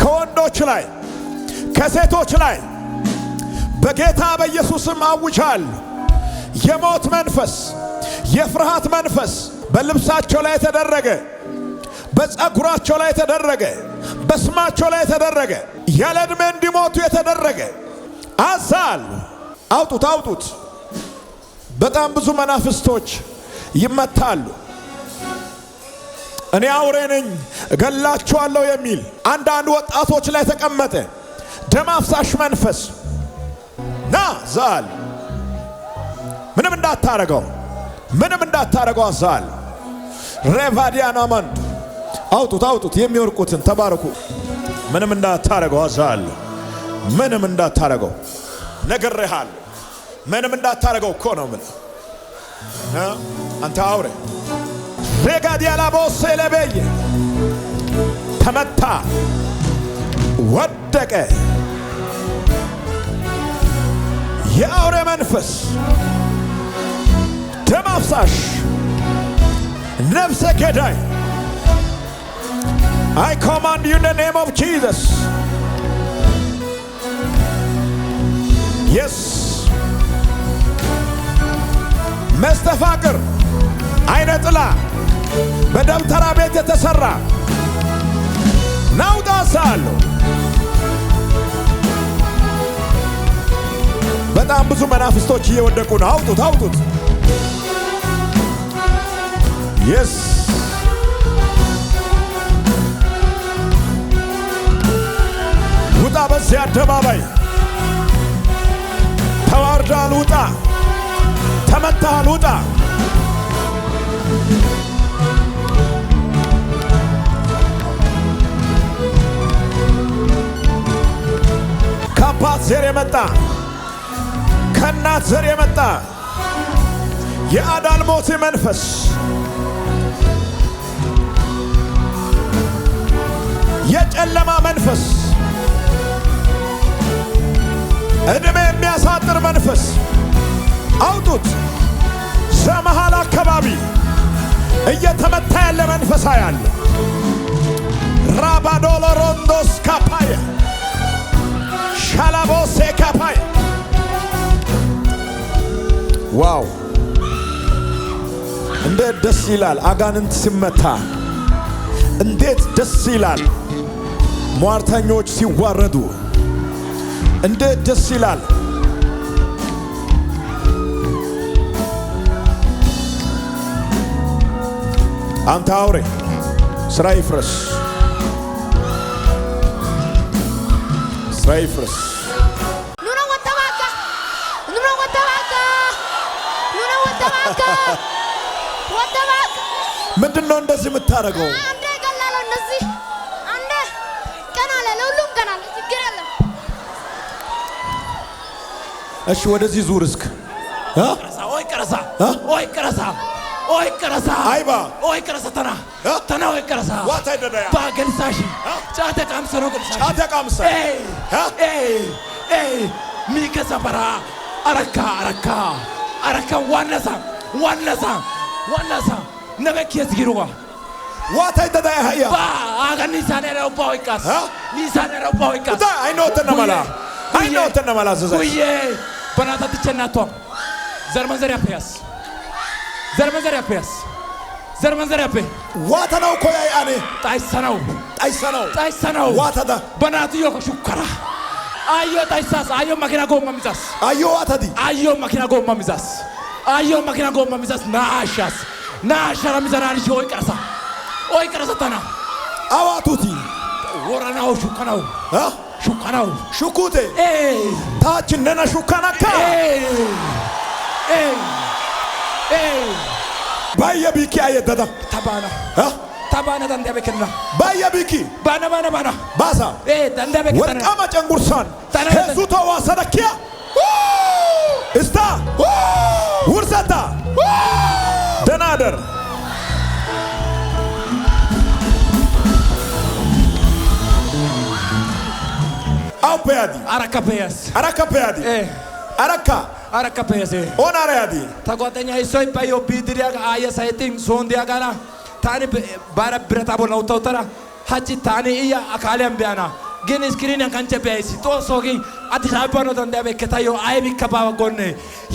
ከወንዶች ላይ ከሴቶች ላይ በጌታ በኢየሱስም አውጃለሁ። የሞት መንፈስ፣ የፍርሃት መንፈስ በልብሳቸው ላይ ተደረገ፣ በፀጉራቸው ላይ ተደረገ፣ በስማቸው ላይ ተደረገ፣ ያለ ዕድሜ እንዲሞቱ የተደረገ አዛል አውጡት፣ አውጡት። በጣም ብዙ መናፍስቶች ይመታሉ። እኔ አውሬ ነኝ እገላችኋለሁ የሚል አንዳንድ ወጣቶች ላይ ተቀመጠ ደም አፍሳሽ መንፈስ ና ዛል ምንም እንዳታረገው፣ ምንም እንዳታረገው አዛል ሬቫዲያና መንድ አውጡት፣ አውጡት። የሚወርቁትን ተባረኩ። ምንም እንዳታረገው አዛል ምንም እንዳታረገው ነግሬሃለሁ። ምንም እንዳታረገው እኮ ነው ምን አንተ አውሬ ሬጋዲያላ ቦሴለበየ ተመታ፣ ወደቀ። የአውሬ መንፈስ ደም አፍሳሽ ነፍሰ ገዳይ I command you in the name of Jesus. Yes. መስተፋቅር አይነ ጥላ በደብተራ ቤት የተሰራ ናውጣ ሳለሁ በጣም ብዙ መናፍስቶች እየወደቁ ነው። አውጡት፣ አውጡት። Yes. ውጣ በዚህ አደባባይ ተዋርዳል። ውጣ፣ ተመታል። ውጣ። ከአባት ዘር የመጣ ከእናት ዘር የመጣ የአዳልሞት መንፈስ የጨለማ መንፈስ ዕድሜ የሚያሳጥር መንፈስ አውጡት። ዘመሃል አካባቢ እየተመታ ያለ መንፈስ ያለ ራባዶሎ ሮንዶስ ካፓያ ሻላቦሴ ካፓያ ዋው! እንዴት ደስ ይላል! አጋንንት ሲመታ እንዴት ደስ ይላል! ሟርተኞች ሲዋረዱ እንዴት ደስ ይላል! አንተ አውሬ ስራ ይፍረስ፣ ስራ ይፍረስ። ኑሮ ወጣባካ ኑሮ ወጣባካ ኑሮ ወጣባካ ወጣባካ ምንድነው እንደዚህ የምታረገው? አንዴ ቀላል እንደዚህ አንዴ ቀናለ ለሁሉም ቀናለ ችግር የለም። እሺ ወደዚህ ዙር እስክ ኦይ ቀረሳ ኦይ ቀረሳ ኦይ ቀረሳ አይባ ኦይ ቀረሳ ተና ኦይ ቀረሳ ዋታ ይደዳያ ባገልሳሽ ጫተ ቃምሰ ነው ገልሳሽ ጫተ ቃምሰ ሚከሰበራ አረካ አረካ አረካ ዋነሳ ዋነሳ ዋነሳ ነበኪስ ጊሩዋ ዋታ ይደዳያ ሀያ ባ አጋኒ ሳኔራው ባውይቃስ ኒሳኔራው ባውይቃስ ዳ አይኖተነማላ አይኖተነማላ ዘዘ ወዬ በናታ ተቸናቷ ዘርመንዘሪያ ፒያስ ዘርመንዘሪያ ፒያስ ዘርመንዘሪያ ፒ ዋታ ነው ኮያይ አኔ ጣይሰናው ጣይሰናው ጣይሰናው ዋታዳ በናትዮ ሹከራ አዮ ጣይሳስ አዮ መኪና ጎማ ሚዛስ አዮ ዋታዲ አዮ መኪና ጎማ ሚዛስ አዮ መኪና ጎማ ሚዛስ ናአሻስ ናአሻራ ሚዛራን ኦይ ቀረሳ ተና አዋቱቲ ወራናው ሹከናው ሹከናው ሹኩቴ ታች ነና ሹከናካ ባየ ቢኪ አየደዳ ታባና ታባና ዳንዳ በከና ባየ ቢኪ ባና ባና ባና ባሳ ዳንዳ በከና ወርቃማ ጨንጉርሳን ከሱ ተዋሰደኪያ እስታ ውርሰታ ደናደር አውፔያዲ አራካፔያስ አራካፔያዲ አራካ አራካፔያስ ኦናሪያዲ ታጓተኛ ይሶይ ባዮ ቢድሪያ አያ ሳይቲን ሶንዲያ ጋና ታኒ ባራ ብረታ ቦናው ተውተራ ሀጂ ታኒ እያ አካለም ቢያና ግን ስክሪን ያንካንቸ ቢያይሲ ጦሶጊ አዲስ አበባ ነው ተንዳበ ከታዮ አይቢ ከባባ ጎነ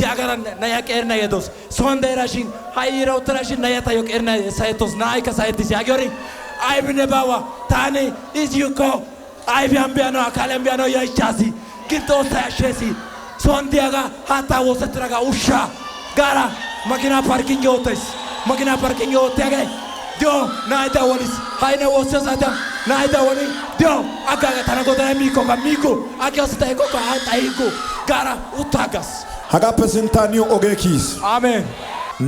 ያጋራ ናያ ቀርና የዶስ ሶንደራሽን ሃይራው ትራሽን ናያ ታዮ ቀርና ሳይቶስ ናይ ከሳይቲስ ያገሪ አይቢ ነባዋ ታኔ ኢዚዩኮ አይቢ አምቢያኖ አካል አምቢያኖ ያይቻሲ ግን ጦሳ ያሸሲ ሶንዲያጋ ሃታ ወሰትራጋ ኡሻ ጋራ መኪና ፓርኪንግ ወተስ መኪና ፓርኪንግ ወተያገ ዲዮ ናይዳ ወሊስ ሃይነ ወሰሳታ ናይዳ ወሊ ዲዮ አጋጋ ተናጎታ ሚኮ አኪያስታ ይኮ አጣይኮ ጋራ ኡታጋስ ሀጋፐ ስንታኒዮ ኦጌኪስ አሜን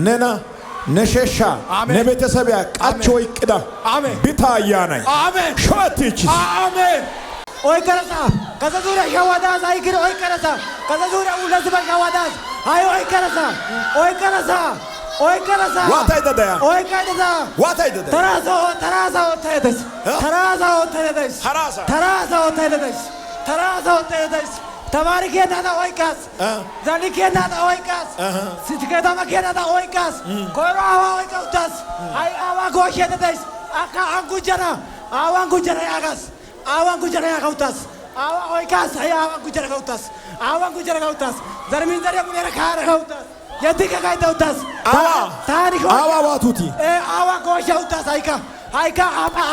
ነና ነሸሻ ነቤተሰቢያ ቃቾ ይቅዳ አሜን ቢታያናይ አሜን ሾቲችስ አሜን ኦይ ከረሳ ከዘዙራ ሸዋዳስ አይክር ኦይ ከረሳ ከዘዙራ ውለዝበ ሸዋዳስ አይ ኦይ ከረሳ ዋታይ ደዳያ ኦይ ከረሳ ዋታይ ደዳያ ተራሳው ተይደስ ተማሪ ከናታ ኦይካስ ዛኒ ከናታ ኦይካስ ሲትከታ መከናታ ኦይካስ ኮሮ አዋ ኦይካውታስ አይ አዋ ጎሸተስ አካ አንጉጀራ አዋን ጉጀራ ያጋስ አዋን ጉጀራ ያጋውታስ አዋ ኦይካስ አይ አዋን ጉጀራ ጋውታስ ዘርሚን ዘረ ሙኔራ ካራ ጋውታስ የትከ ጋይታውታስ ታሪክ አዋ ዋቱቲ አዋ ጎሻውታስ አይካ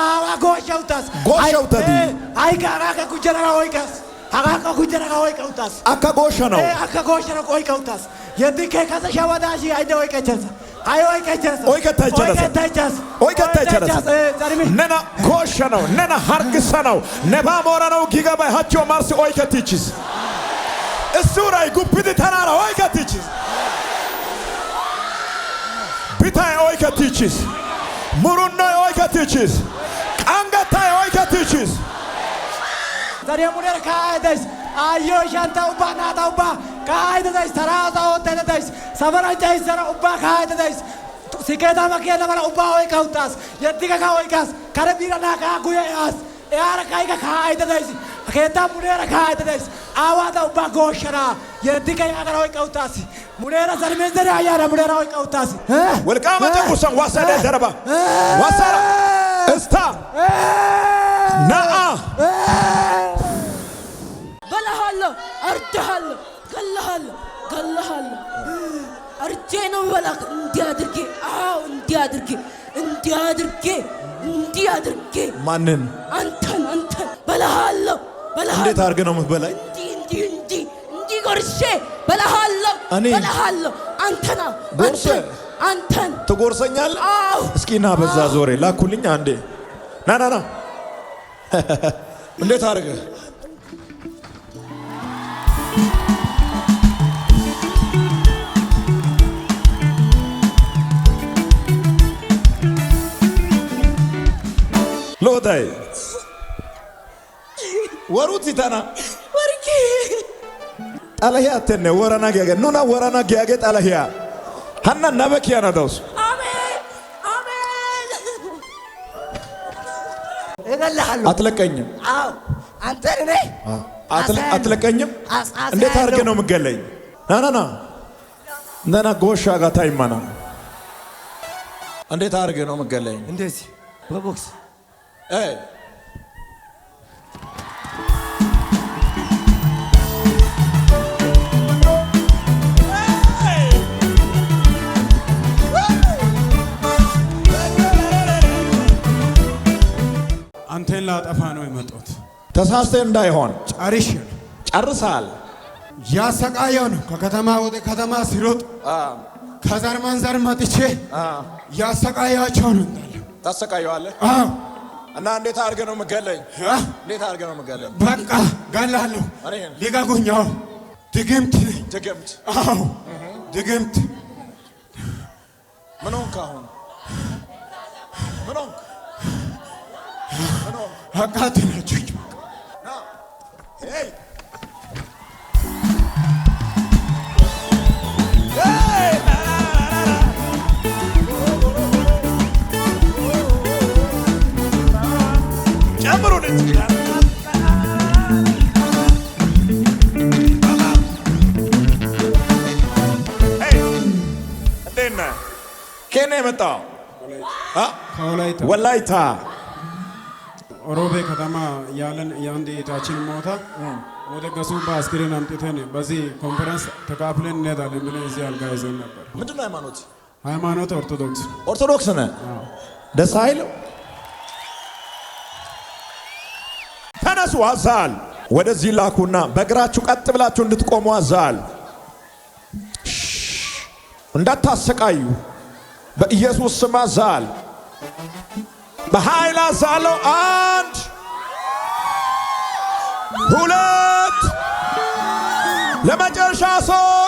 አዋ ጎሻውታስ ጎሻውታዲ አይካ አካ ጉጀራ ኦይካስ አካ ጉጀራ ኦይካውታስ አካ ጎሻ ነው አካ ጎሻ ኦይካውታስ የትከ ካዛ ሻዋዳሺ አይደ ኦይካቸስ አይ ኦይካቸስ ኦይከታይቸረስ ነና ጎሻ ነው ነና ሀርግሳ ነው ነባ ሞራ ነው ጊጋባይ ሀቾ ማርሲ ኦይከቲችስ እሱራይ ጉብድ ተናራ ኦይከቲችስ ቢታይ ኦይከቲችስ ሙሩኖ ኦይከቲችስ አንገታይ ኦይከቲችስ ዛሬ ሙኔር ካይደስ አዮ ሻንታው ባናታው ባ ካይደስ ተራዛው ተነደስ ሰበራንጫይ ሰራ ኡባ ካይደስ ሲከታ መከና ማራ ኡባ ኦይካውታስ የትከ ካኦይካስ ከረቢራና ካጉያስ ያራ ካይካ ካይደስ ከታ ሙኔር ካይደስ አዋዳ ኡባ ጎሸራ የትከ ያራ ኦይካውታስ ሙኔራ ዘርሜንዘራ ያራ ሙኔራ ኦይካውታስ ወልቃመ ተቁሰን ዋሰደ ደረባ ዋሰራ እስታ ናአ በላሃለሁ አርዳሃለሁ ገላሃለሁ አርጄ ነው በላክ እንዲያድርጌ ማንን አንተን በላሃለሁ እንዴት አድርገህ ነው የምትበላኝ? እንዲ ጎርሼ በላሃለሁ አንተን ትጎርሰኛለህ? አዎ እስኪ ና በዛ ዞሬ ላኩልኝ አንዴ ና እንዴት አድርገህ ሎታይ ወሩት ሲታና ወርቂ ጣላሂያ ተነ ወራና ገገ ኑና ወራና ገገ ጣላሂያ ሀና ናበኪያ ናዳውስ አሜን እገላሃለሁ አትለቀኝም? አዎ አንተን እኔ አትለቀኝም? እንዴት አድርገህ ነው የምትገለኝ? ና ጎሻ ጋር ታይማና እንዴት አድርገህ ነው የምትገለኝ? እንደዚህ በቦክስ አንተን ላጠፋ ነው የመጣሁት። ተሳስተህ እንዳይሆን ጨርሰሃል። ያሰቃየውን ከከተማ ወደ ከተማ ሲሮጥ ከዘር መንዘር መጥቼ ያሰቃያቸው ነው እንዳለ ታሰቃየዋለህ። እና እንዴት አድርገህ ነው የምትገለኝ? በቃ ገላለሁ። ሊጋጉኛው ድግምት። አዎ ድግምት። ምን ሆንክ አሁን? አቃተላችሁኝ። ከኔ የመጣው ወላይታ ኦሮቤ ከተማ ያለን የአንድ እህታችን ሞታ ወደ ገሱባ አስክሬን አምጥተን በዚህ ኮንፈረንስ ተካፍለን እንሄዳለን ብለን እዚህ አልጋ ይዘን ነበር። ምንድነው ሃይማኖት? ሃይማኖት ኦርቶዶክስ። ኦርቶዶክስ ነህ? ደስ አይልም? ተነሱ አዛል ወደዚህ ላኩና በእግራችሁ ቀጥ ብላችሁ እንድትቆሙ አዛል። እንዳታሰቃዩ በኢየሱስ ስም አዛል። በኃይል አዛለው። 1 2 ለመጨረሻ 3